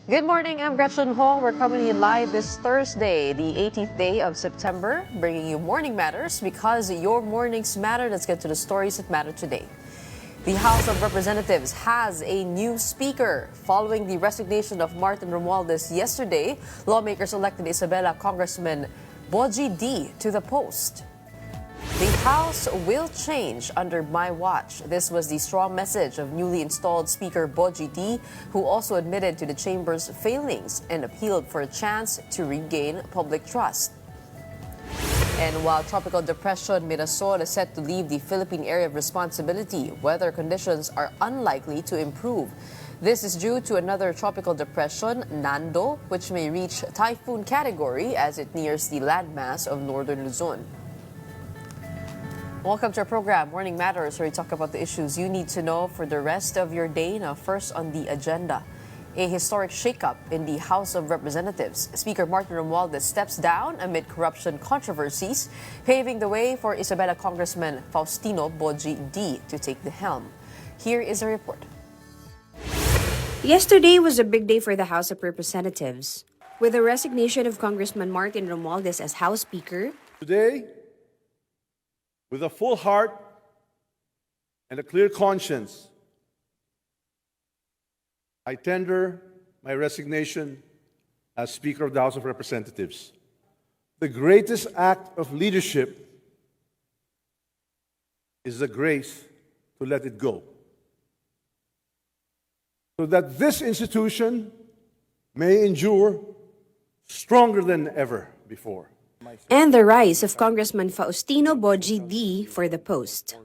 Good morning, I'm Gretchen Ho. We're coming in live this Thursday, the 18th day of September, bringing you Morning Matters because your mornings matter. Let's get to the stories that matter today. The House of Representatives has a new speaker. Following the resignation of Martin Romualdez yesterday, lawmakers elected Isabela Congressman Boji D to the post. The House will change under my watch. This was the strong message of newly installed Speaker Boji D, who also admitted to the chamber's failings and appealed for a chance to regain public trust. And while Tropical Depression Mirasol is set to leave the Philippine area of responsibility, weather conditions are unlikely to improve. This is due to another tropical depression, Nando, which may reach typhoon category as it nears the landmass of northern Luzon. Welcome to our program, Morning Matters, where we talk about the issues you need to know for the rest of your day. Now, first on the agenda, a historic shakeup in the House of Representatives. Speaker Martin Romualdez steps down amid corruption controversies, paving the way for Isabela Congressman Faustino Boji D to take the helm. Here is a report. Yesterday was a big day for the House of Representatives. With the resignation of Congressman Martin Romualdez as House Speaker, today, with a full heart and a clear conscience, I tender my resignation as Speaker of the House of Representatives. The greatest act of leadership is the grace to let it go, so that this institution may endure stronger than ever before. and the rise of Congressman Faustino Boji D for the post.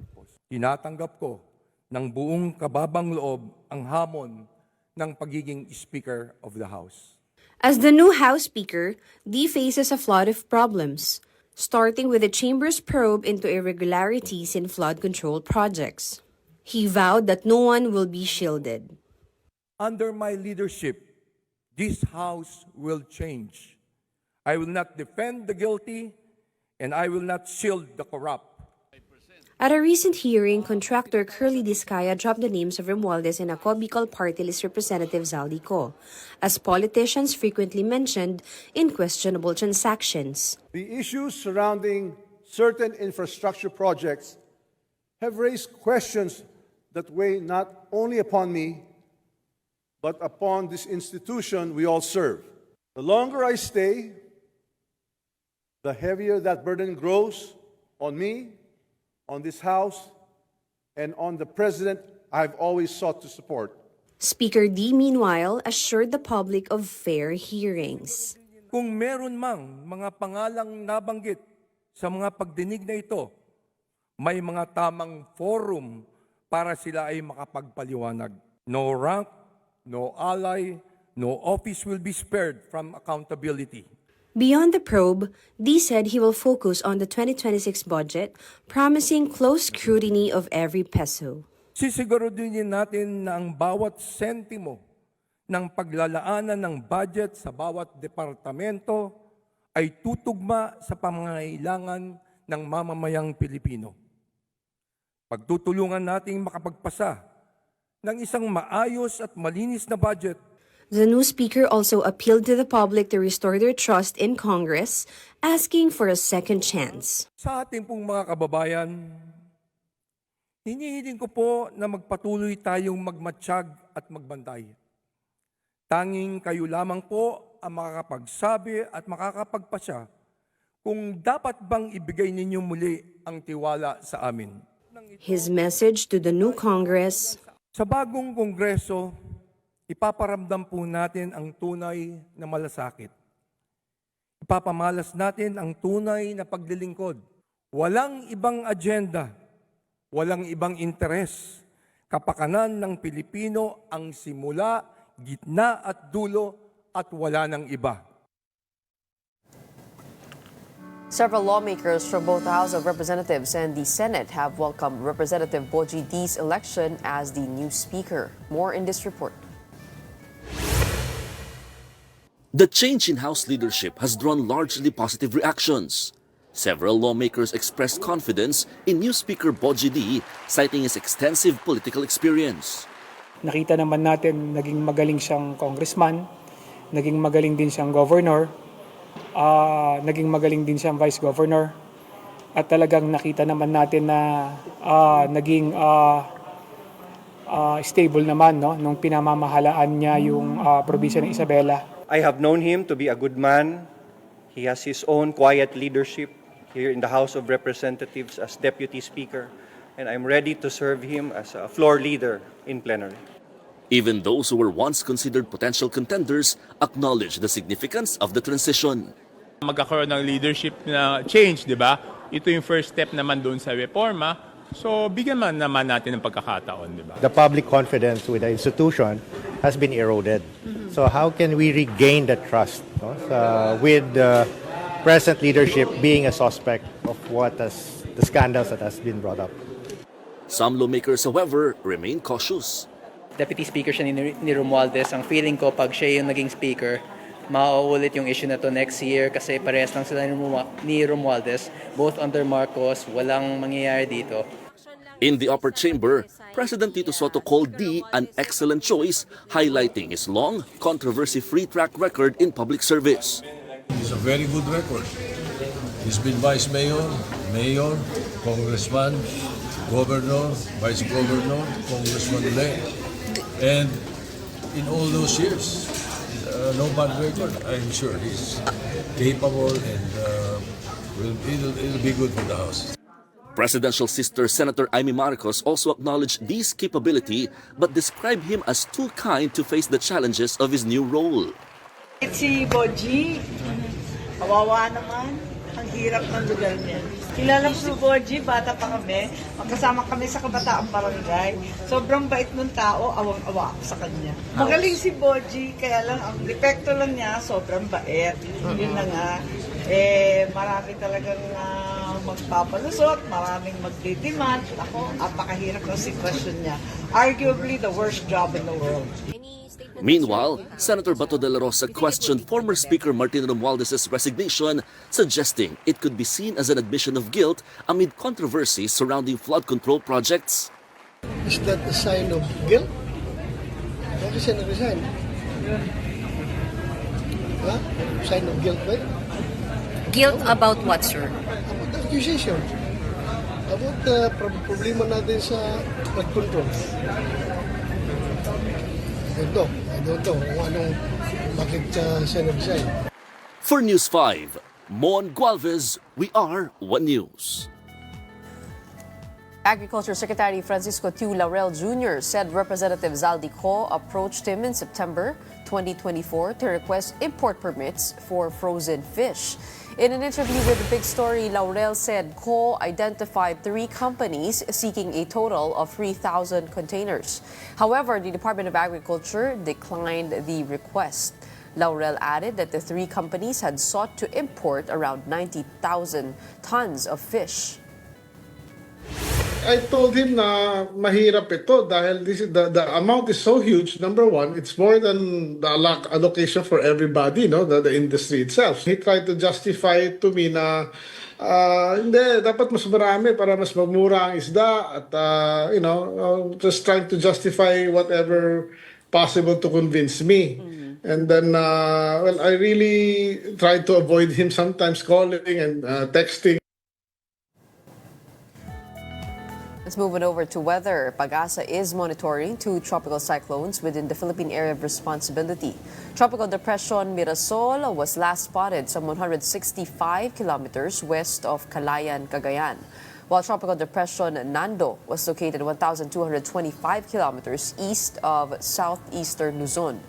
Tinatanggap ko ng buong kababang loob ang hamon ng pagiging Speaker of the House. As the new House Speaker, D faces a flood of problems, starting with the Chamber's probe into irregularities in flood control projects. He vowed that no one will be shielded. Under my leadership, this House will change. I will not defend the guilty, and I will not shield the corrupt. At a recent hearing, contractor Curly Discaya dropped the names of Romualdez and Ako Bicol Party List Representative Zaldi Co, as politicians frequently mentioned in questionable transactions. The issues surrounding certain infrastructure projects have raised questions that weigh not only upon me, but upon this institution we all serve. The longer I stay, the heavier that burden grows on me, on this House, and on the President I've always sought to support. Speaker D, meanwhile, assured the public of fair hearings. Kung meron mang mga pangalang nabanggit sa mga pagdinig na ito, may mga tamang forum para sila ay makapagpaliwanag. No rank, no ally, no office will be spared from accountability. Beyond the probe, D said he will focus on the 2026 budget, promising close scrutiny of every peso. Sisiguraduhin natin na ang bawat sentimo ng paglalaanan ng budget sa bawat departamento ay tutugma sa pangangailangan ng mamamayang Pilipino. Pagtutulungan nating makapagpasa ng isang maayos at malinis na budget. The new speaker also appealed to the public to restore their trust in Congress, asking for a second chance. Sa ating pong mga kababayan, hinihiling ko po na magpatuloy tayong magmatsyag at magbantay. Tanging kayo lamang po ang makakapagsabi at makakapagpasya kung dapat bang ibigay ninyo muli ang tiwala sa amin. His message to the new Congress: Sa bagong Kongreso, ipaparamdam po natin ang tunay na malasakit. Ipapamalas natin ang tunay na paglilingkod. Walang ibang agenda, walang ibang interes. Kapakanan ng Pilipino ang simula, gitna at dulo at wala ng iba. Several lawmakers from both the House of Representatives and the Senate have welcomed Representative Boji D's election as the new speaker. More in this report. The change in House leadership has drawn largely positive reactions. Several lawmakers expressed confidence in new Speaker Boji D, citing his extensive political experience. Nakita naman natin naging magaling siyang congressman, naging magaling din siyang governor, naging magaling din siyang vice governor, at talagang nakita naman natin na naging stable naman, no, nung pinamamahalaan niya yung probinsya ng Isabela. I have known him to be a good man. He has his own quiet leadership here in the House of Representatives as Deputy Speaker, and I'm ready to serve him as a floor leader in plenary. Even those who were once considered potential contenders acknowledge the significance of the transition. Magkakaroon ng leadership na change, di ba? Ito yung first step naman doon sa reforma. So, bigyan man naman natin ng pagkakataon, di ba? The public confidence with the institution has been eroded. So how can we regain that trust, no? With the present leadership being a suspect of the scandals that has been brought up? Some lawmakers, however, remain cautious. Deputy Speaker siya ni Romualdez. Ang feeling ko, pag siya yung naging speaker, mauulit yung issue na to next year kasi parehas lang sila ni Romualdez. Both under Marcos, walang mangyayari dito. In the upper chamber, President Tito Soto called D an excellent choice, highlighting his long, controversy-free track record in public service. It's a very good record. He's been vice mayor, mayor, congressman, governor, vice governor, congressman-elect. And in all those years, no bad record. I'm sure he's capable and it'll be good for the House. Presidential sister Senator Amy Marcos also acknowledged D's capability but described him as too kind to face the challenges of his new role. Si Boji, kawawa naman. Ang hirap ng lugar niya. Kilala ko si Boji, bata pa kami. Magkasama kami sa Kabataang Barangay. Sobrang bait ng tao, awang-awa ako sa kanya. Magaling si Boji, kaya lang ang depekto lang niya, sobrang bait. Yun na nga. Marami talagang magpapalusot, maraming magdidemand. Ako, apakahirap ng sitwasyon niya. Arguably the worst job in the world. Meanwhile, Senator Bato de la Rosa questioned former Speaker Martin Romualdez's resignation, suggesting it could be seen as an admission of guilt amid controversies surrounding flood control projects. Is that a sign of guilt? Bakit siya nag-resign? Ha? Sign of guilt ba? Guilt about what, sir? About the accusation. About the problema natin sa flood control. I don't know kung anong bakit siya nag-resign. For News 5, Mon Gualvez, we are One News. Agriculture Secretary Francisco Tiu Laurel Jr. said Representative Zaldi Co approached him in September 2024 to request import permits for frozen fish. In an interview with The Big Story, Laurel said Co identified 3 companies seeking a total of 3,000 containers. However, the Department of Agriculture declined the request. Laurel added that the 3 companies had sought to import around 90,000 tons of fish. I told him na mahirap ito dahil the amount is so huge. Number one, it's more than the allocation for everybody, no, the industry itself. He tried to justify it to me na hindi, dapat mas marami para mas magmura ang isda at just trying to justify whatever possible to convince me. And then, I really tried to avoid him sometimes calling and texting. Let's move on over to weather. Pag-asa is monitoring 2 tropical cyclones within the Philippine area of responsibility. Tropical Depression Mirasol was last spotted some 165 kilometers west of Calayan, Cagayan, while Tropical Depression Nando was located 1,225 kilometers east of southeastern Luzon.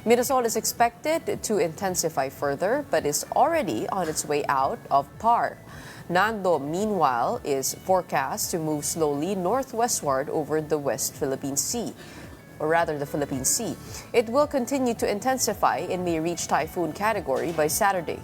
Mirasol is expected to intensify further but is already on its way out of par. Nando, meanwhile, is forecast to move slowly northwestward over the West Philippine Sea, or rather the Philippine Sea. It will continue to intensify and may reach typhoon category by Saturday.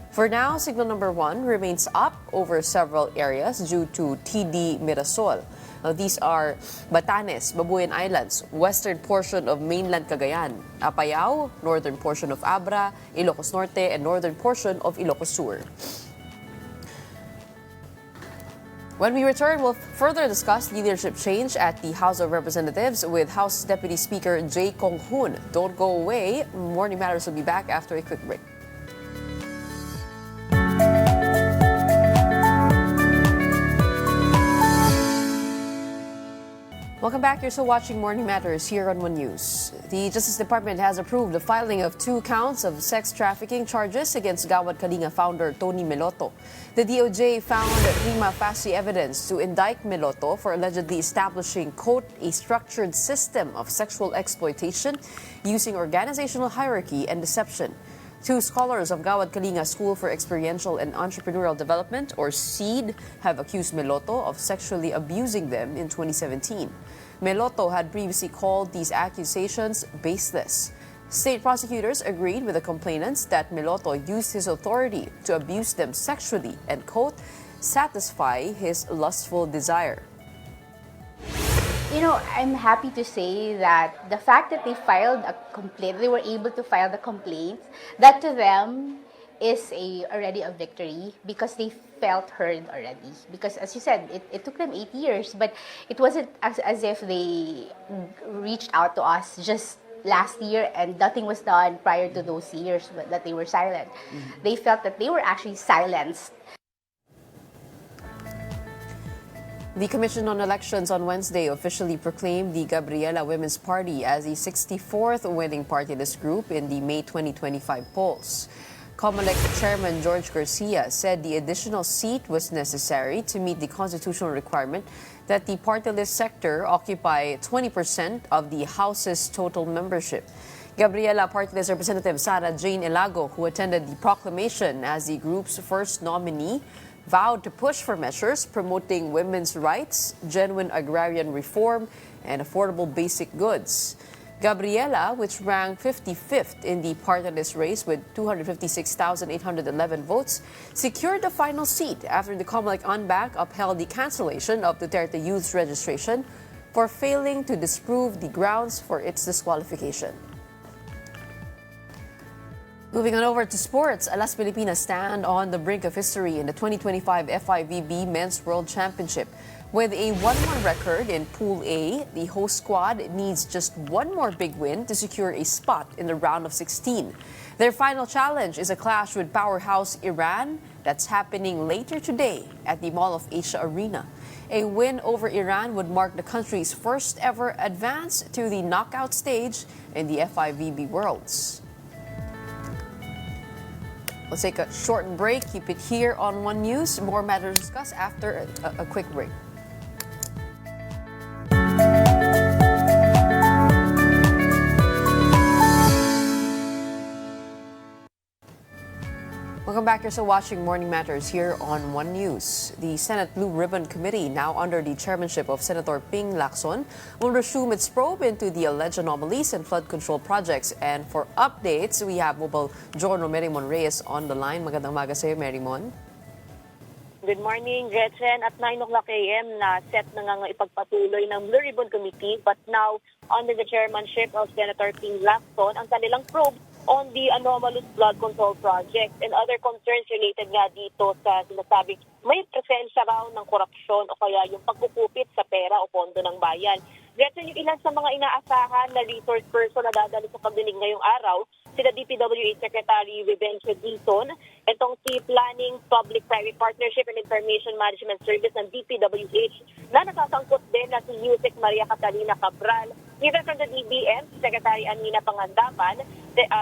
For now, signal number 1 remains up over several areas due to TD Mirasol. Now, these are Batanes, Babuyan Islands, western portion of mainland Cagayan, Apayao, northern portion of Abra, Ilocos Norte, and northern portion of Ilocos Sur. When we return, we'll further discuss leadership change at the House of Representatives with House Deputy Speaker Jay Kong-hoon. Don't go away. Morning Matters will be back after a quick break. Welcome back. You're still watching Morning Matters here on One News. The Justice Department has approved the filing of 2 counts of sex trafficking charges against Gawad Kalinga founder Tony Meloto. The DOJ found prima facie evidence to indict Meloto for allegedly establishing, quote, a structured system of sexual exploitation using organizational hierarchy and deception. 2 scholars of Gawad Kalinga School for Experiential and Entrepreneurial Development, or SEED, have accused Meloto of sexually abusing them in 2017. Meloto had previously called these accusations baseless. State prosecutors agreed with the complainants that Meloto used his authority to abuse them sexually and, quote, satisfy his lustful desire. You know, I'm happy to say that the fact that they filed a complaint, they were able to file the complaints, that to them is already a victory because they felt heard already. Because as you said, it took them 8 years, but it wasn't as if they reached out to us just last year and nothing was done prior to those years that they were silent. They felt that they were actually silenced. The Commission on Elections on Wednesday officially proclaimed the Gabriela Women's Party as the 64th winning party list group in the May 2025 polls. COMELEC Chairman George Garcia said the additional seat was necessary to meet the constitutional requirement that the party list sector occupy 20% of the House's total membership. Gabriela Party List Representative Sara Jane Elago, who attended the proclamation as the group's first nominee, vowed to push for measures promoting women's rights, genuine agrarian reform, and affordable basic goods. Gabriela, which ranked 55th in the party list race with 256,811 votes, secured the final seat after the COMELEC UNBAC upheld the cancellation of Duterte Youth's registration for failing to disprove the grounds for its disqualification. Moving on over to sports, Alas Pilipinas stand on the brink of history in the 2025 FIVB Men's World Championship. With a 1-1 record in Pool A, the host squad needs just one more big win to secure a spot in the round of 16. Their final challenge is a clash with powerhouse Iran that's happening later today at the Mall of Asia Arena. A win over Iran would mark the country's first ever advance to the knockout stage in the FIVB Worlds. We'll take a short break. Keep it here on One News. More matters discussed after a quick break. Welcome back. You're still watching Morning Matters here on One News. The Senate Blue Ribbon Committee, now under the chairmanship of Senator Ping Lacson, will resume its probe into the alleged anomalies and flood control projects. And for updates, we have Mobile Journal Merimon Reyes on the line. Magandang umaga sa'yo, Merimon. Good morning, Gretchen. At 9 o'clock a.m. na set na nga ipagpatuloy ng Blue Ribbon Committee, but now under the chairmanship of Senator Ping Lacson, ang kanilang probe on the anomalous flood control project and other concerns related nga dito sa sinasabing may presensya raw ng korupsyon o kaya yung pagkukupit sa pera o pondo ng bayan. Gretchen, yung ilan sa mga inaasahan na resource person na dadalo sa pagdinig ngayong araw, sila DPWH Secretary Vivencio Dizon, itong si Planning, Public-Private Partnership and Information Management Service ng DPWH na nakasangkot din na si Yusek Maria Catalina Cabral, even from the DBM, Secretary Anina Pangandaman,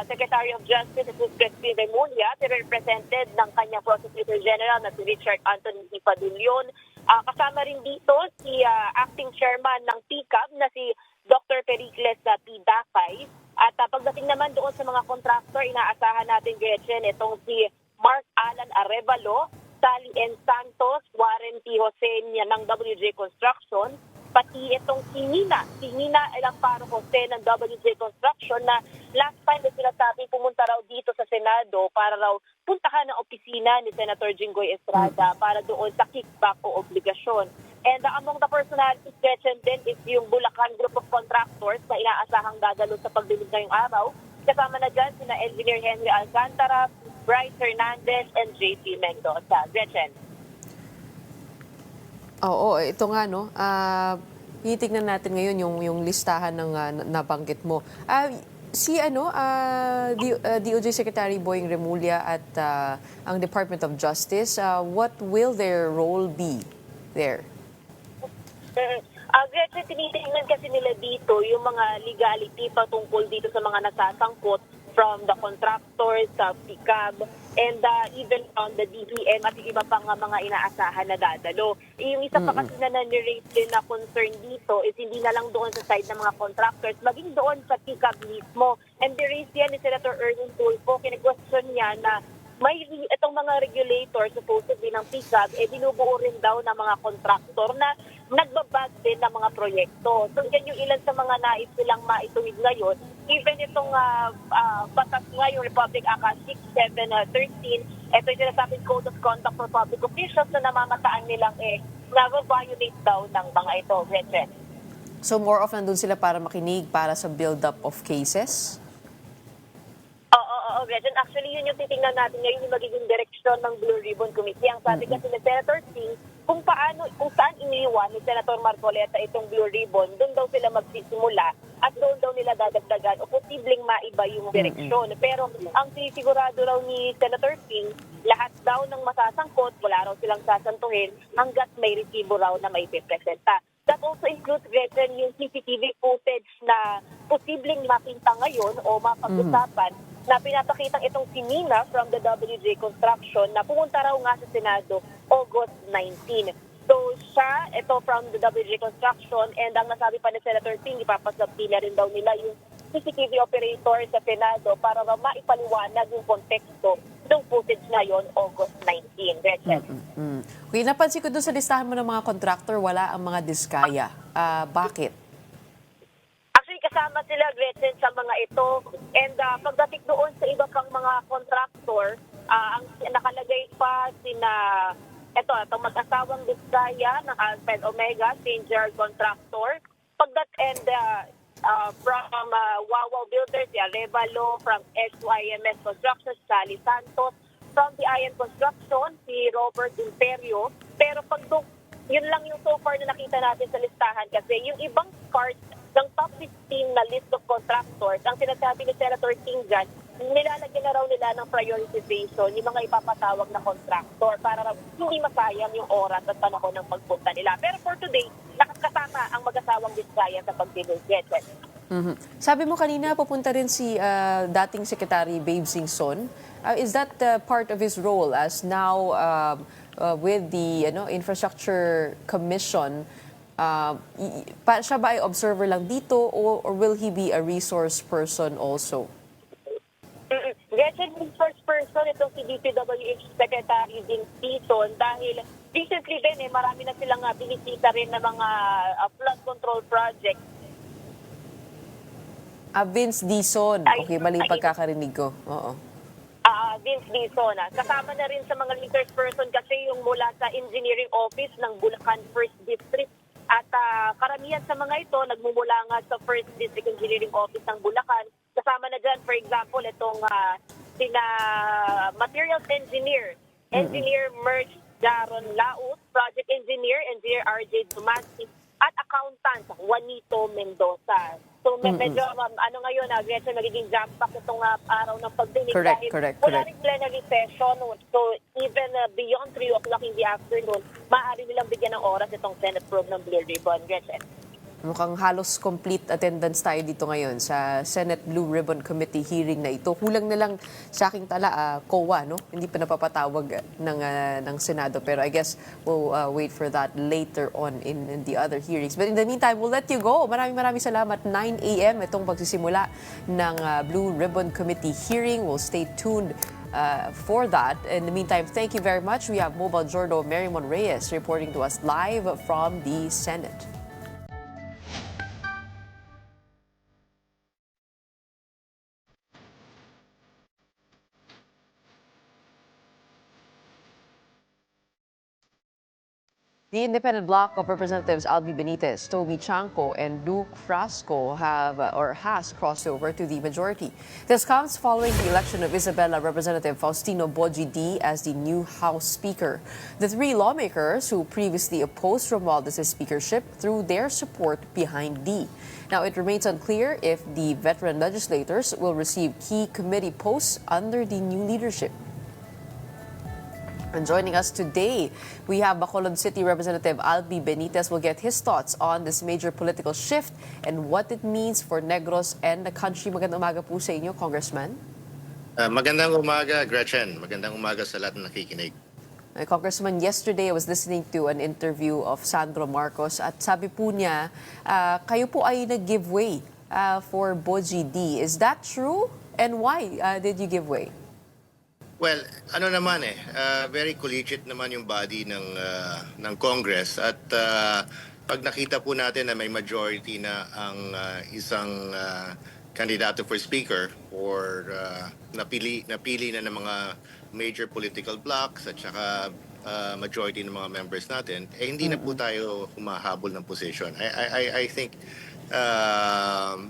Secretary of Justice si Crispin Remulla, represented ng kanyang Prosecutor General na si Richard Anthony Ipadulion. Kasama rin dito si Acting Chairman ng PCAB na si Dr. Pericles P. Dakay. At pagdating naman doon sa mga contractor, inaasahan natin, Gretchen, itong si Mark Alan Arevalo, Sally N. Santos, Warren T. Josenia ng WJ Construction, pati itong si Nina Elamparo Jose ng WJ Construction na last time na sinasabi pumunta raw dito sa Senado para raw puntahan ang opisina ni Senator Jinggoy Estrada para doon sa kickback o obligasyon. And among the personalities, Gretchen, din is yung Bulacan Group of Contractors na inaasahang dadalo sa pagdinig ngayong araw. Kasama na dyan sina Engineer Henry Alcantara, Bryce Hernandez, and JP Mendoza. Gretchen. Oo, ito nga no. Titignan natin ngayon yung listahan ng nabanggit mo. Si DOJ Secretary Boying Remulla at ang Department of Justice, what will their role be there? Gretchen, tinitingnan kasi nila dito yung mga legality patungkol dito sa mga nasasangkot from the contractors, sa PICAB, and even from the DBM at yung iba pang mga inaasahan na dadalo. Yung isa pa kasi na nani-raise din na concern dito is hindi na lang doon sa side ng mga contractors, maging doon sa PICAB mismo. And the-raise yan ni Senator Erwin Tulfo, kine-question niya na may itong mga regulators supposedly ng PICAB, binubuo rin daw ng mga contractor na nagbabag din ng mga proyekto. So yan yung ilan sa mga nais nilang maituwid ngayon. Even itong batas ngayon, Republic Act 6713, ito yung sinasabing Code of Conduct for Public Officials na namamataan nilang na-violate daw ng mga ito, Gretchen. So more of nandun sila para makinig para sa build-up of cases? Oo, Gretchen. Actually, yun yung titingnan natin ngayon yung magiging direksyon ng Blue Ribbon Committee. Ang sabi kasi ni Senator Singh, kung saan iniwan ni Senator Marcoleta itong Blue Ribbon, doon daw sila magsisimula at doon daw nila dadagdagan o posibleng maiba yung direksyon. Pero ang sinisigurado raw ni Senator Singh, lahat daw ng masasangkot, wala raw silang sasantuhin hanggat may resibo raw na may pipresenta. That also includes, Gretchen, yung CCTV footage na posibleng makita ngayon o mapag-usapan na pinapakitang itong si Nina from the WJ Construction na pumunta raw nga sa Senado August 19. So siya, ito from the WJ Construction, and ang nasabi pa ni Senator Singh, ipapasabila rin daw nila yung CCTV operator sa Senado para maipaliwanag yung konteksto ng footage na yon August 19. Gretchen. Okay, napansin ko doon sa listahan mo ng mga contractor, wala ang mga diskaya. Bakit? Actually, kasama sila, Gretchen, sa mga ito. And pagdating doon sa iba pang mga contractor, ang nakalagay pa ito mag-asawang Diskaya ng Alfred Omega, St. Gerard Contractor. From Wawaw Builders, Revalo, from SYMS Construction, Sally Santos, from the Iron Construction, si Robert Imperio. Pero yun lang yung so far na nakita natin sa listahan kasi yung ibang parts ng top 15 na list of contractors, ang sinasabi ni Senator King dyan, nilalagyan na raw nila ng prioritization yung mga ipapatawag na contractor para raw hindi masayang yung oras at panahon ng pagpunta nila. Pero for today, nakakasama ang mag-asawang Diskaya sa pagdiligit. Sabi mo kanina, pupunta rin si dating Secretary Babe Singson. Is that part of his role as now with the Infrastructure Commission? Siya ba ay observer lang dito or will he be a resource person also? Gretchen, resource person itong si DPWH Secretary Ding Tison dahil recently din marami na silang binisita rin ng mga flood control project. Vince Dison. Okay, mali pagkakarinig ko. Oo. Vince Dison. Kasama na rin sa mga resource person kasi yung mula sa engineering office ng Bulacan 1st District. At karamihan sa mga ito, nagmumula nga sa 1st District Engineering Office ng Bulacan. Kasama na dyan, for example, itong sina Materials Engineer, Engineer Merch Jaron Laos, Project Engineer, Engineer RJ Dumasi, at Accountant Juanito Mendoza. So medyo ngayon, Gretchen, magiging jump back itong araw ng pagdinig dahil wala rin plenary session. So even beyond 3 o'clock in the afternoon, maaari nilang bigyan ng oras itong Senate probe ng Blue Ribbon. Gretchen. Mukhang halos complete attendance tayo dito ngayon sa Senate Blue Ribbon Committee hearing na ito. Kulang na lang sa aking tala, COA, no? Hindi pa napapatawag ng Senado. Pero I guess we'll wait for that later on in the other hearings. But in the meantime, we'll let you go. Maraming salamat. 9 a.m. itong pagsisimula ng Blue Ribbon Committee hearing. We'll stay tuned for that. In the meantime, thank you very much. We have Mobile Jordo Marimon Reyes reporting to us live from the Senate. The independent bloc of Representatives Albi Benitez, Toby Chanco, and Duke Frasco has crossed over to the majority. This comes following the election of Isabela Representative Faustino Boji D as the new House Speaker. The three lawmakers who previously opposed Romualdez' speakership threw their support behind D. Now, it remains unclear if the veteran legislators will receive key committee posts under the new leadership. And joining us today, we have Bacolod City Representative Albi Benitez. Will get his thoughts on this major political shift and what it means for Negros and the country. Magandang umaga po sa inyo, Congressman. Magandang umaga, Gretchen. Magandang umaga sa lahat ng nakikinig. Congressman, yesterday I was listening to an interview of Sandro Marcos at sabi po niya, kayo po ay nag-give way for Boji D. Is that true? And why did you give way? Well, ano naman very collegiate naman yung body ng Congress at pag nakita po natin na may majority na ang isang kandidato for speaker or napili na ng mga major political blocs at saka majority ng mga members natin, hindi na po tayo humahabol ng position. I think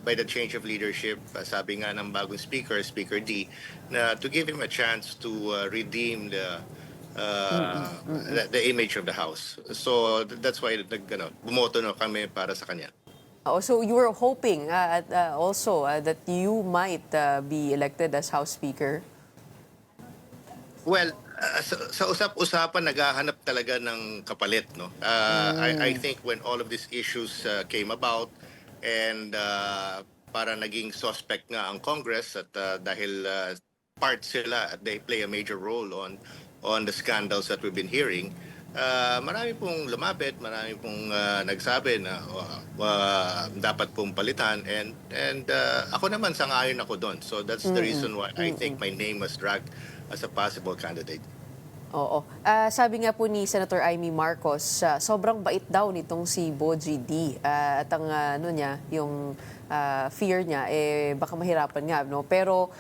by the change of leadership, sabi nga ng bagong speaker, Speaker D, na to give him a chance to redeem the image of the House. So that's why bumoto na kami para sa kanya. So you were hoping also that you might be elected as House Speaker? Well, sa usap-usapan naghahanap talaga ng kapalit, no? I think when all of these issues came about and para naging suspect nga ang Congress at dahil part sila at they play a major role on the scandals that we've been hearing, marami pong lumapit, marami pong nagsabi na dapat pong palitan and ako naman sang-ayon ako doon. So that's the reason why I think my name was dragged as a possible candidate. Oo. Sabi nga po ni Senator Amy Marcos, sobrang bait daw nitong si Boji D. At ang yung fear niya, baka mahirapan nga. No? Pero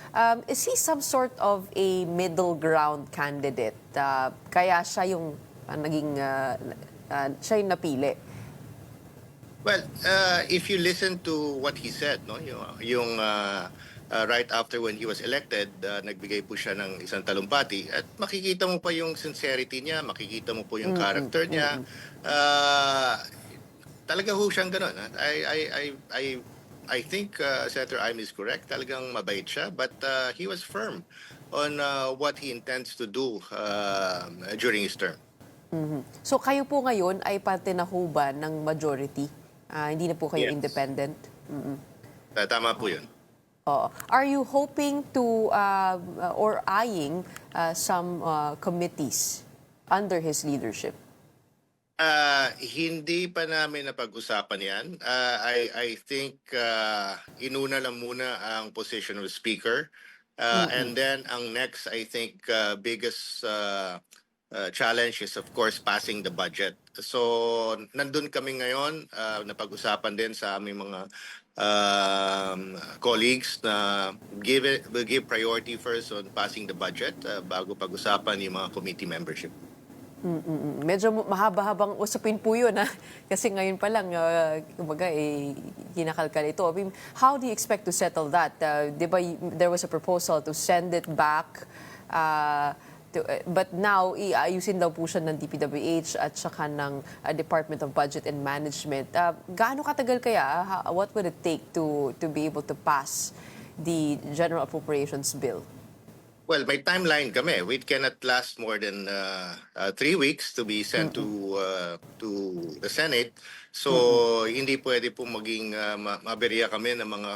is he some sort of a middle ground candidate? Kaya siya yung siya yung napili? Well, if you listen to what he said, no, yung right after when he was elected, nagbigay po siya ng isang talumpati at makikita mo pa yung sincerity niya, makikita mo po yung character niya. Talaga ho siyang ganun. I think Senator Amy is correct. Talagang mabait siya, but he was firm on what he intends to do during his term. So kayo po ngayon ay parte na ho ba ng majority? Hindi na po kayo independent? Tama po yun. Are you hoping to or eyeing some committees under his leadership? Hindi pa namin napag-usapan yan. I think inuna lang muna ang position of speaker. And then ang next, I think, biggest challenge is of course passing the budget. So nandun kami ngayon, napag-usapan din sa aming mga colleagues na will give priority first on passing the budget bago pag-usapan yung mga committee membership. Medyo mahaba-habang usapin po yun, ha? Kasi ngayon pa lang, kinakalkal ito. I mean, how do you expect to settle that? Diba, there was a proposal to send it back, but now, iayusin daw po siya ng DPWH at saka ng Department of Budget and Management. Gaano katagal kaya? What would it take to be able to pass the General Appropriations Bill? Well, may timeline kami. We cannot last more than 3 weeks to be sent to the Senate. So, hindi pwede po maging maberya kami ng mga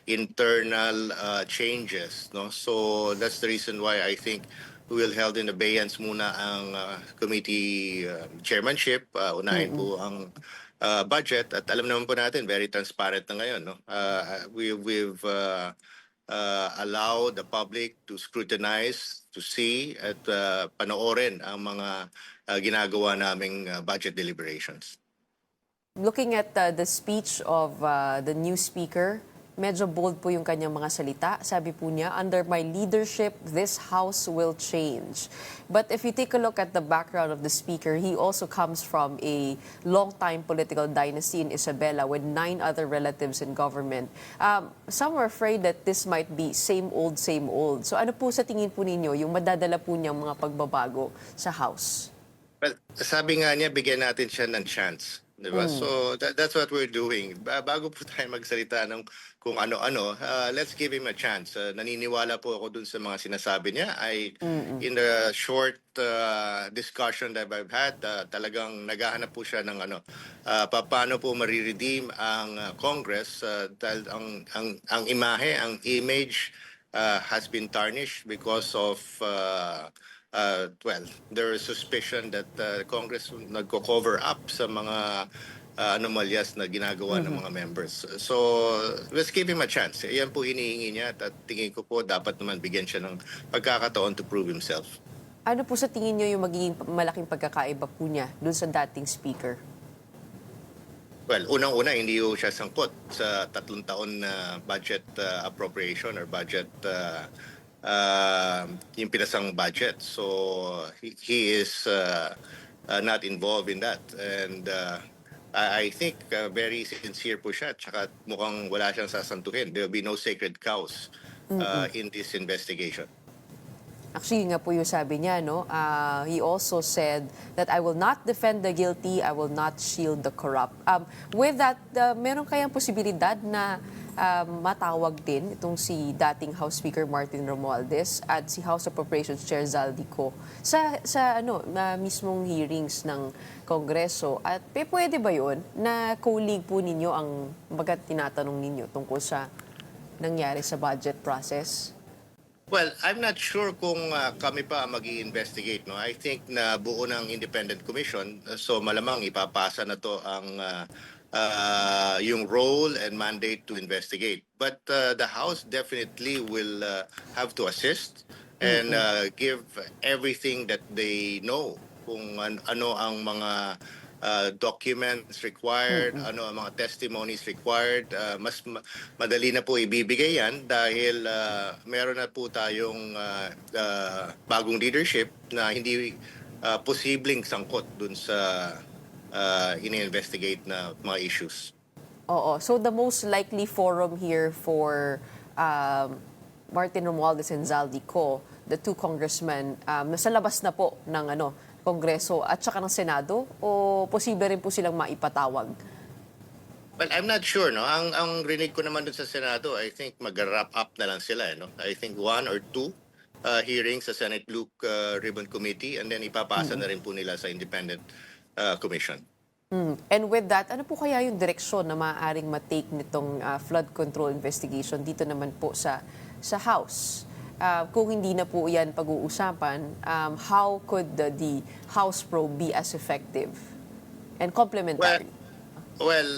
internal changes. No? So, that's the reason why I think we will held in abeyance muna ang committee chairmanship. Unahin po ang budget. At alam naman po natin, very transparent na ngayon. No? We've allow the public to scrutinize, to see, at panoorin ang mga ginagawa naming budget deliberations. Looking at the speech of the new speaker, medyo bold po yung kanyang mga salita. Sabi po niya, under my leadership, this house will change. But if you take a look at the background of the speaker, he also comes from a long-time political dynasty in Isabela with 9 other relatives in government. Some are afraid that this might be same old, same old. So ano po sa tingin po ninyo yung madadala po niyang mga pagbabago sa house? Well, sabi nga niya, bigyan natin siya ng chance. Diba? So that's what we're doing. Bago po tayo magsalita ng kung ano-ano, let's give him a chance. Naniniwala po ako dun sa mga sinasabi niya. In the short discussion that I've had, talagang naghahanap po siya ng paano po mariredeem ang Congress dahil ang imahe, ang image has been tarnished because of well, there is suspicion that Congress nagko-cover up sa mga anomalyas na ginagawa ng mga members. So, let's give him a chance. Yan po hinihingi niya at tingin ko po dapat naman bigyan siya ng pagkakataon to prove himself. Ano po sa tingin niyo yung magiging malaking pagkakaiba po niya dun sa dating speaker? Well, unang-una, hindi po siya sangkot sa 3 taon na budget appropriation or budget yung pinasang budget. So he is not involved in that. And I think very sincere po siya. Tsaka mukhang wala siyang sasantuhin. There will be no sacred cows in this investigation. Actually, nga po yung sabi niya, no? He also said that I will not defend the guilty, I will not shield the corrupt. With that, meron kayang posibilidad na matawag din itong si dating House Speaker Martin Romualdez at si House Appropriations Chair Zaldico sa mismong hearings ng Kongreso. At pwede ba yun na colleague po ninyo ang tinatanong ninyo tungkol sa nangyari sa budget process? Well, I'm not sure kung kami pa mag-i-investigate. No? I think na buo ng independent commission, so malamang ipapasa na to ang yung role and mandate to investigate. But the House definitely will have to assist and give everything that they know kung ano ang mga documents required, ano ang mga testimonies required. Mas madali na po ibibigay yan dahil meron na po tayong bagong leadership na hindi posibleng sangkot dun sa ini-investigate na mga issues. Oo. So the most likely forum here for Martin Romualdez and Zaldico, the 2 congressmen, nasa labas na po ng Kongreso at saka ng Senado, o posible rin po silang maipatawag? Well, I'm not sure. No? Ang rinig ko naman dun sa Senado, I think mag-wrap up na lang sila. No? I think 1 or 2 hearings sa Senate Blue Ribbon Committee and then ipapasa na rin po nila sa independent commission. And with that, ano po kaya yung direksyon na maaaring matake nitong flood control investigation dito naman po sa House? Kung hindi na po yan pag-uusapan, how could the House probe be as effective and complementary? Well,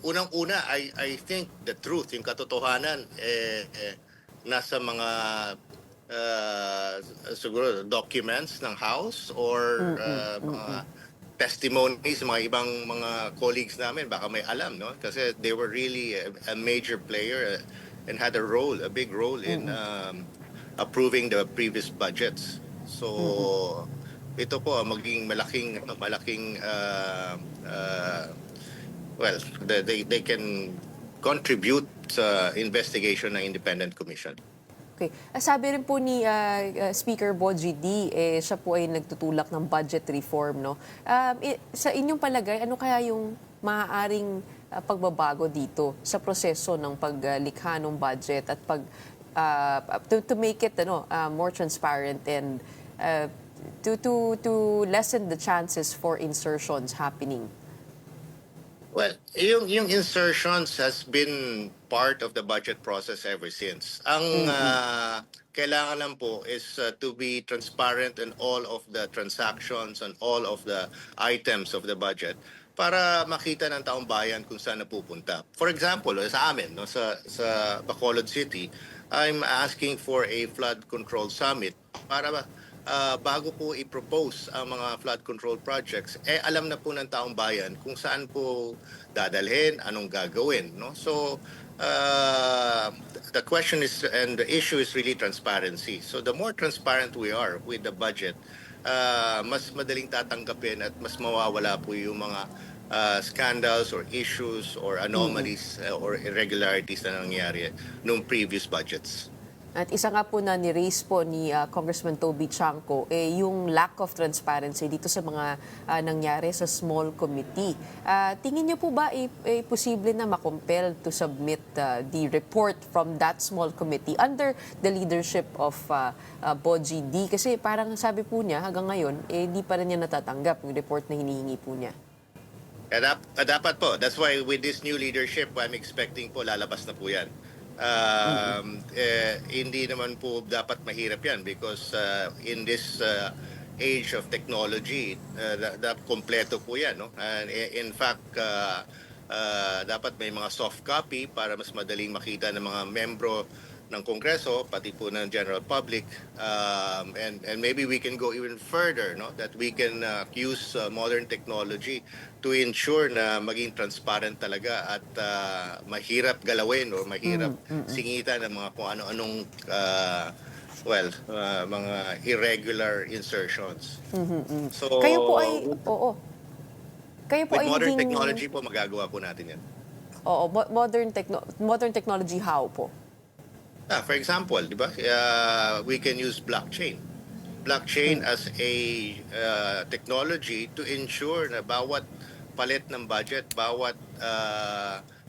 unang-una, I think the truth, yung katotohanan, nasa mga siguro documents ng House or mga testimonies, mga ibang mga colleagues namin, baka may alam, no? Kasi they were really a major player and had a big role in approving the previous budgets. So, ito po maging malaking well, they can contribute sa investigation ng independent commission. Okay. Sabi rin po ni Speaker Boji D, siya po ay nagtutulak ng budget reform. No? Sa inyong palagay, ano kaya yung maaaring pagbabago dito sa proseso ng paglikha ng budget at to make it more transparent and to lessen the chances for insertions happening? Well, yung insertions has been part of the budget process ever since. Ang kailangan lang po is to be transparent in all of the transactions and all of the items of the budget para makita ng taong bayan kung saan napupunta. For example, sa amin, no, sa Bacolod City, I'm asking for a flood control summit para bago po i-propose ang mga flood control projects, alam na po ng taong bayan kung saan po dadalhin, anong gagawin. No? So, the question is, and the issue is really transparency. So the more transparent we are with the budget, mas madaling tatanggapin at mas mawawala po yung mga scandals or issues or anomalies or irregularities na nangyari nung previous budgets. At isa nga po na ni-raise po ni Congressman Toby Chanco, yung lack of transparency dito sa mga nangyari sa small committee. Tingin niyo po ba posible na makompel to submit the report from that small committee under the leadership of Boji D? Kasi parang sabi po niya hanggang ngayon, di pa rin niya natatanggap yung report na hinihingi po niya. Dapat po. That's why with this new leadership, I'm expecting po lalabas na po yan. Hindi naman po dapat mahirap yan because in this age of technology, kompleto po yan. No? And in fact, dapat may mga soft copy para mas madaling makita ng mga membro ng Kongreso, pati po ng general public, and maybe we can go even further, no? That we can use modern technology to ensure na maging transparent talaga at mahirap galawin o mahirap singitan ng mga kung ano-anong mga irregular insertions. So Kayo po ay, Kayo po with ay modern naging, technology po magagawa po natin yan. modern technology how po? For example, di ba? We can use blockchain. Blockchain as a technology to ensure na bawat palit ng budget, bawat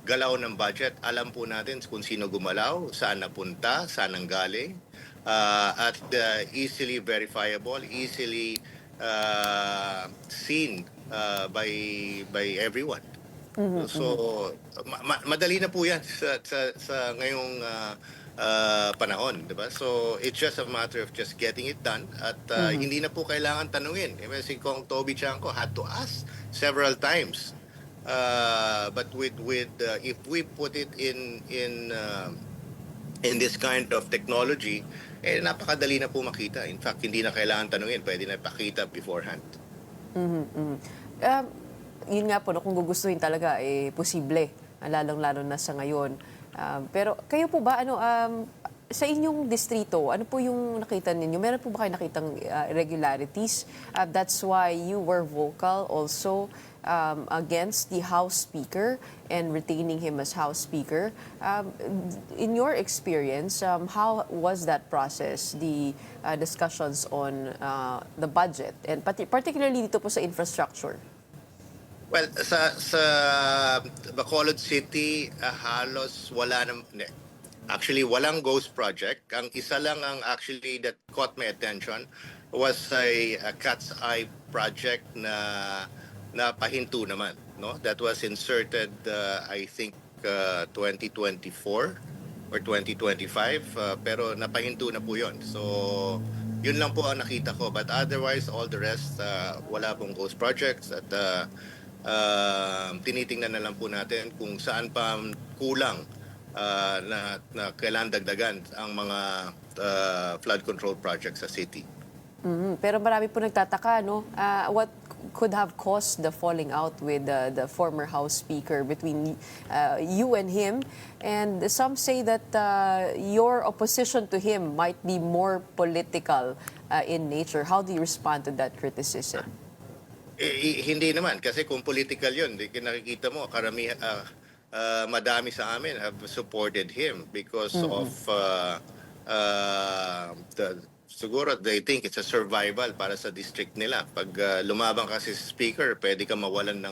galaw ng budget, alam po natin kung sino gumalaw, saan napunta, saan nanggaling, at easily verifiable, easily seen by everyone. So, madali na po yan sa ngayong panahon, di ba? So, it's just a matter of just getting it done at hindi na po kailangan tanungin. Si Kong Toby Chanco had to ask several times. But if we put it in this kind of technology, napakadali na po makita. In fact, hindi na kailangan tanungin. Pwede na pakita beforehand. Yun nga po, no, kung gugustuhin talaga, posible, lalong-lalo na sa ngayon. Pero kayo po ba, sa inyong distrito, ano po yung nakita ninyo? Meron po ba kayo nakitang irregularities? That's why you were vocal also against the House Speaker and retaining him as House Speaker. In your experience, how was that process, the discussions on the budget, and particularly dito po sa infrastructure? Well, sa Bacolod City, halos wala actually walang ghost project. Ang isa lang ang actually that caught my attention was a cat's eye project na pahinto naman, no? That was inserted I think 2024 or 2025 pero napahinto na po 'yon. So yun lang po ang nakita ko, but otherwise all the rest wala pong ghost projects at tinitingnan na lang po natin kung saan pa kulang na kailangan dagdagan ang mga flood control projects sa city. Pero marami po nagtataka, no? What could have caused the falling out with the former House Speaker between you and him? And some say that your opposition to him might be more political in nature. How do you respond to that criticism? Hindi naman, kasi kung political yun, nakikita mo, madami sa amin have supported him because of siguro they think it's a survival para sa district nila. Pag lumabang kasi sa speaker, pwede kang mawalan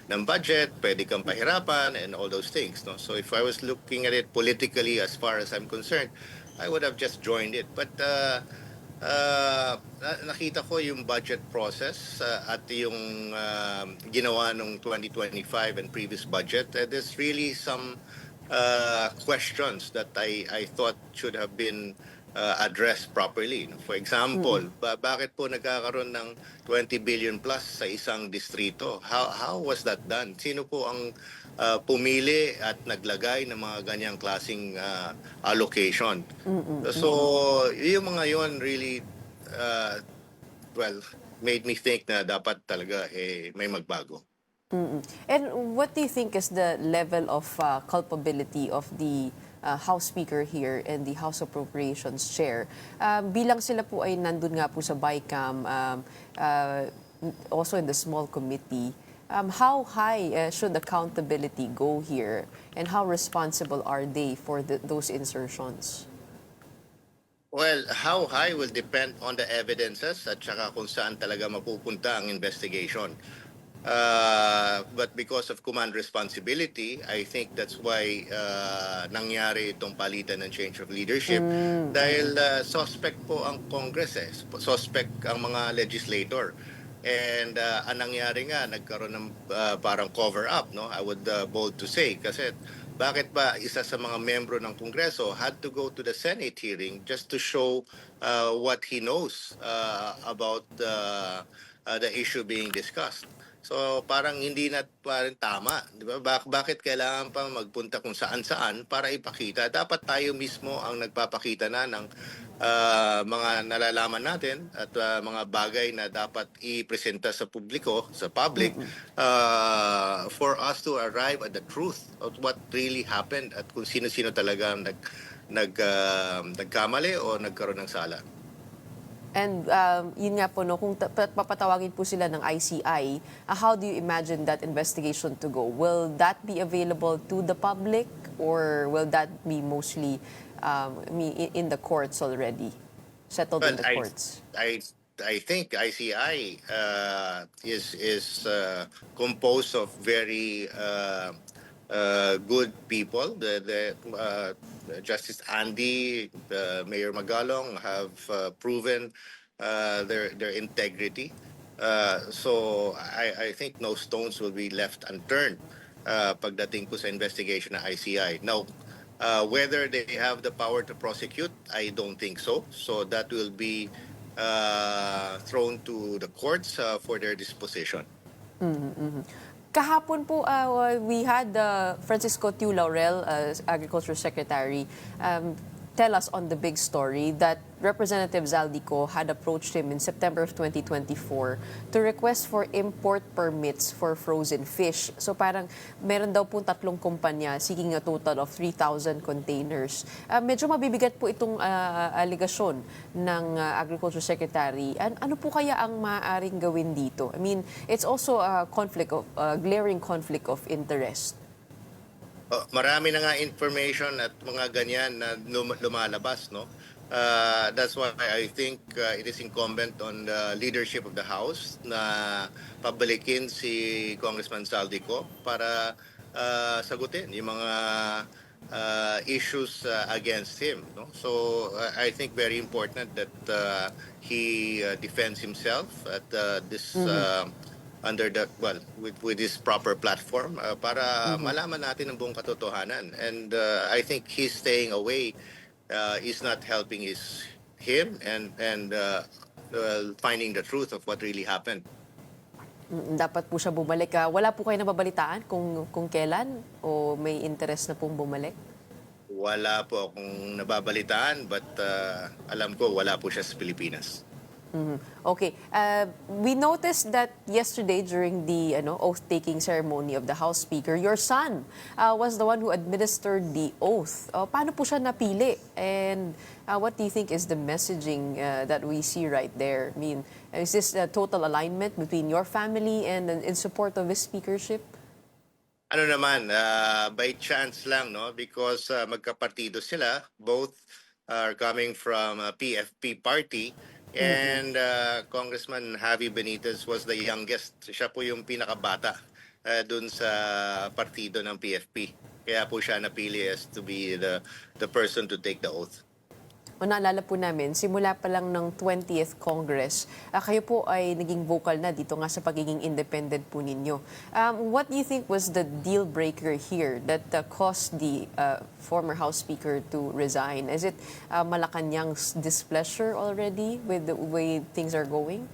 ng budget, pwede kang pahirapan, and all those things. No? So if I was looking at it politically as far as I'm concerned, I would have just joined it. But nakita ko yung budget process at yung ginawa nung 2025 and previous budget. There's really some questions that I thought should have been addressed properly. For example, bakit po nagkakaroon ng 20 billion plus sa isang distrito? How was that done? Sino po ang pumili at naglagay ng mga ganyang klaseng allocation? So, yung mga yon really well, made me think na dapat talaga may magbago. And what do you think is the level of culpability of the House Speaker here and the House Appropriations Chair? Bilang sila po ay nandun nga po sa BICAM, also in the small committee, how high should accountability go here, and how responsible are they for those insertions? Well, how high will depend on the evidences at saka kung saan talaga mapupunta ang investigation. But because of command responsibility, I think that's why nangyari itong palitan ng change of leadership. Dahil suspect po ang Congress suspect ang mga legislator. And ang nangyari nga, nagkaroon ng parang cover-up, no? I would bold to say. Kasi bakit ba isa sa mga membro ng Kongreso had to go to the Senate hearing just to show what he knows about the issue being discussed? So parang hindi na parang tama, di ba? Bakit kailangan pa magpunta kung saan-saan para ipakita? Dapat tayo mismo ang nagpapakita na ng mga nalalaman natin at mga bagay na dapat ipresenta sa publiko, sa public, for us to arrive at the truth of what really happened at kung sino-sino talaga nagkamali o nagkaroon ng sala. And yun nga po, no, kung papatawagin po sila ng ICI, how do you imagine that investigation to go? Will that be available to the public, or will that be mostly in the courts already? Settled in the courts? I think ICI is composed of very good people. The Justice Andy, Mayor Magalong have proven their integrity. So I think no stones will be left unturned pagdating po sa investigation ng ICI. Now, whether they have the power to prosecute, I don't think so. So that will be thrown to the courts for their disposition. Kahapon po, we had Francisco Tiu Laurel, Agriculture Secretary, tell us on the big story that Representative Zaldico had approached him in September of 2024 to request for import permits for frozen fish. So parang meron daw po 3 kumpanya seeking a total of 3,000 containers. Medyo mabibigat po itong aligasyon ng Agriculture Secretary. Ano po kaya ang maaaring gawin dito? I mean, it's also a glaring conflict of interest. Marami na nga information at mga ganyan na lumalabas, no? That's why I think it is incumbent on the leadership of the House na pabalikin si Congressman Zaldico para sagutin yung mga issues against him, no? So I think very important that he defends himself at this under the with this proper platform para malaman natin ang buong katotohanan. And I think his staying away is not helping him and finding the truth of what really happened. Dapat po siya bumalik. Wala po kayo nababalitaan kung kailan, o may interest na pong bumalik? Wala po akong nababalitaan, but alam ko wala po siya sa Pilipinas. Okay. We noticed that yesterday during the oath-taking ceremony of the House Speaker, your son was the one who administered the oath. Paano po siya napili? And what do you think is the messaging that we see right there? I mean, is this a total alignment between your family and in support of his speakership? Ano naman, by chance lang, no? Because magkapartido sila. Both are coming from PFP party. And Congressman Javi Benitez was the youngest. Siya po yung pinakabata dun sa partido ng PFP. Kaya po siya napili as to be the person to take the oath. O naalala po namin, simula pa lang ng 20th Congress, kayo po ay naging vocal na dito nga sa pagiging independent po ninyo. What do you think was the deal breaker here that caused the former House Speaker to resign? Is it Malacanang's displeasure already with the way things are going?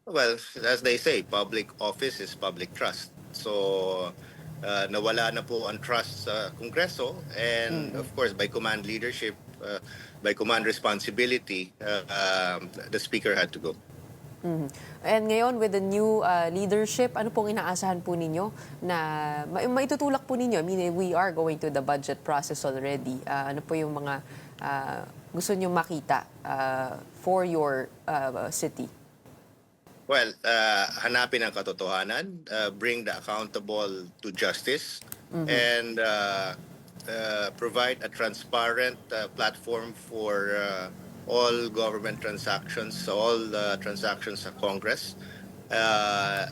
Well, as they say, public office is public trust. So nawala na po ang trust sa Kongreso, and of course by command leadership, by command responsibility, the Speaker had to go. And ngayon, with the new leadership, ano pong inaasahan po ninyo na maitutulak po ninyo? I mean, we are going to the budget process already. Ano po yung mga gusto nyo makita for your city? Well, hanapin ang katotohanan, bring the accountable to justice, and provide a transparent platform for all government transactions, all transactions sa Congress,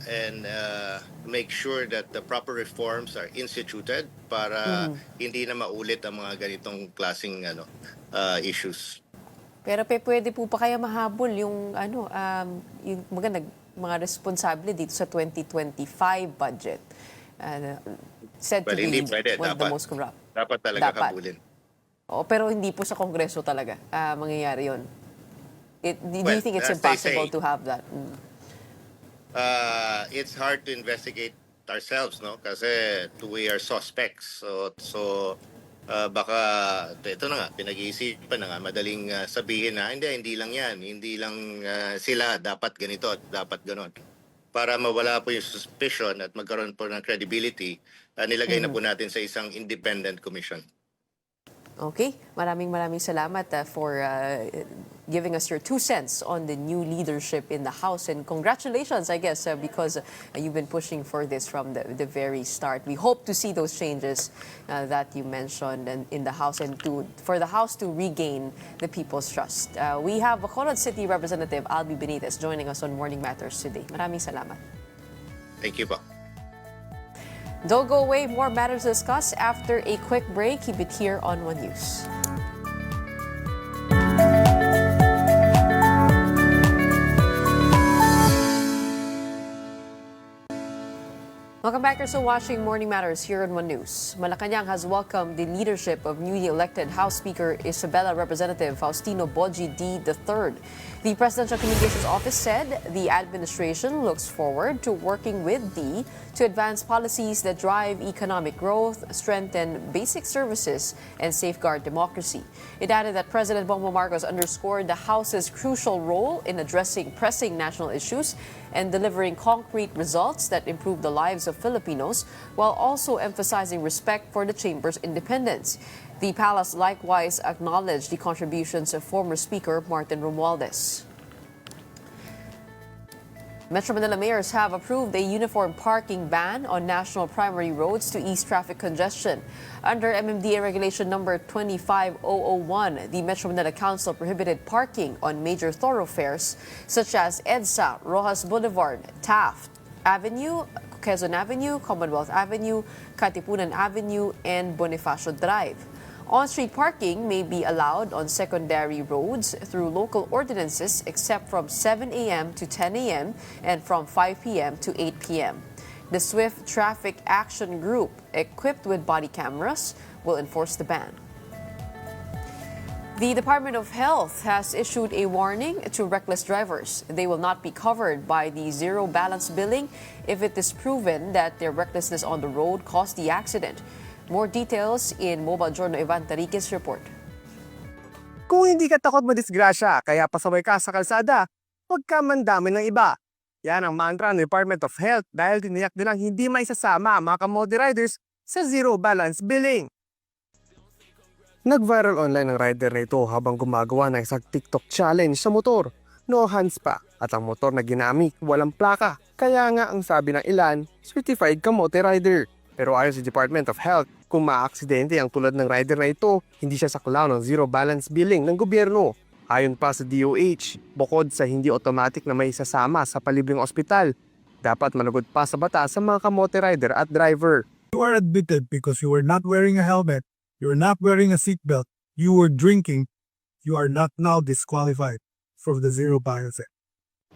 and make sure that the proper reforms are instituted para hindi na maulit ang mga ganitong klaseng issues. Pero pwede po pa kaya mahabol yung yung mga responsable dito sa 2025 budget. Said to be one of the most corrupt. Dapat talaga habulin. Pero hindi po sa Kongreso talaga mangyayari yun. Do you think it's impossible to have that? It's hard to investigate ourselves, no? Kasi we are suspects. So baka ito na nga, pinag-iisipan na nga, madaling sabihin na hindi lang yan, hindi lang sila dapat ganito at dapat ganon. Para mawala po yung suspicion at magkaroon po ng credibility, nilagay na po natin sa isang independent commission. Okay, maraming salamat for giving us your 2 cents on the new leadership in the House. And congratulations, I guess, because you've been pushing for this from the very start. We hope to see those changes that you mentioned in the House and for the House to regain the people's trust. We have Bacolod City Representative Albi Benitez joining us on Morning Matters today. Maraming salamat. Thank you po. Don't go away. More matters to discuss after a quick break. Keep it here on One News. Welcome back. You're still watching Morning Matters here on One News. Malacanang has welcomed the leadership of newly elected House Speaker Isabela Representative Faustino Boji D. III. The Presidential Communications Office said the administration looks forward to working with D to advance policies that drive economic growth, strengthen basic services, and safeguard democracy. It added that President Bongbong Marcos underscored the House's crucial role in addressing pressing national issues and delivering concrete results that improve the lives of Filipinos, while also emphasizing respect for the chamber's independence. The palace likewise acknowledged the contributions of former Speaker Martin Romualdez. Metro Manila mayors have approved a uniform parking ban on national primary roads to ease traffic congestion. Under MMDA Regulation Number 25001, the Metro Manila Council prohibited parking on major thoroughfares such as EDSA, Rojas Boulevard, Taft Avenue, Quezon Avenue, Commonwealth Avenue, Katipunan Avenue, and Bonifacio Drive. On-street parking may be allowed on secondary roads through local ordinances except from 7 a.m. to 10 a.m. and from 5 p.m. to 8 p.m. The Swift Traffic Action Group, equipped with body cameras, will enforce the ban. The Department of Health has issued a warning to reckless drivers. They will not be covered by the zero balance billing if it is proven that their recklessness on the road caused the accident. More details in Mobile Journal Ivan Tariquez report. Kung hindi ka takot madisgrasya kaya pasaway ka sa kalsada, huwag ka mandami ng iba. Yan ang mantra ng Department of Health dahil tiniyak nilang hindi maisasama ang mga kamote riders sa zero balance billing. Nag-viral online ang rider na ito habang gumagawa ng isang TikTok challenge sa motor. No hands pa at ang motor na ginamit walang plaka. Kaya nga ang sabi ng ilan, certified kamote rider. Pero ayon sa Department of Health, kung maaksidente ang tulad ng rider na ito, hindi siya saklaw ng zero balance billing ng gobyerno. Ayon pa sa DOH, bukod sa hindi automatic na may sasama sa palibreng ospital, dapat manugod pa sa batas sa mga kamote rider at driver. You are admitted because you were not wearing a helmet, you were not wearing a seatbelt, you were drinking, you are not now disqualified from the zero balance.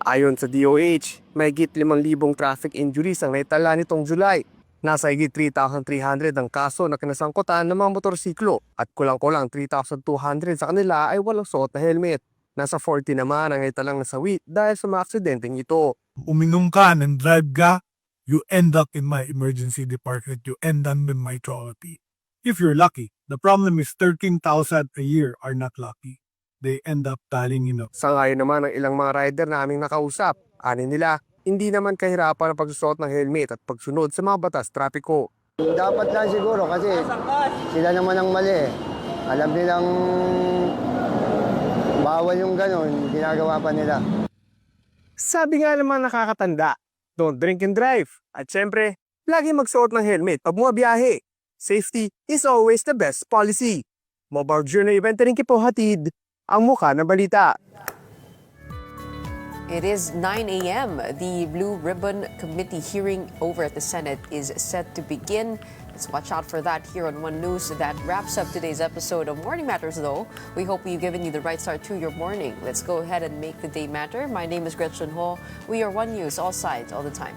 Ayon sa DOH, may higit 5,000 traffic injuries ang naitala nitong July. Nasa higit 3,300 ang kaso na kinasangkutan ng mga motorsiklo at kulang-kulang 3,200 sa kanila ay walang suot na helmet. Nasa 40 naman ang italang nasawi dahil sa mga aksidenteng ito. Uminom ka and drive ka, you end up in my emergency department, you end up in my therapy. if you're lucky. The problem is 13,000 a year are not lucky. They end up dialing in. Sangayon naman ang ilang mga rider na aming nakausap. Ani nila, hindi naman kahirapan ang pagsusot ng helmet at pagsunod sa mga batas trapiko. Dapat lang siguro kasi sila naman ang mali. Alam nilang bawal yung ganon, ginagawa pa nila. Sabi nga naman nakakatanda, don't drink and drive. At syempre, lagi magsuot ng helmet pag bumabiyahe. Safety is always the best policy. Mobile Journey Event rin po hatid ang mukha ng balita. It is 9 a.m. The Blue Ribbon Committee hearing over at the Senate is set to begin. Let's watch out for that here on One News. That wraps up today's episode of Morning Matters, though. We hope we've given you the right start to your morning. Let's go ahead and make the day matter. My name is Gretchen Ho. We are One News, all sides, all the time.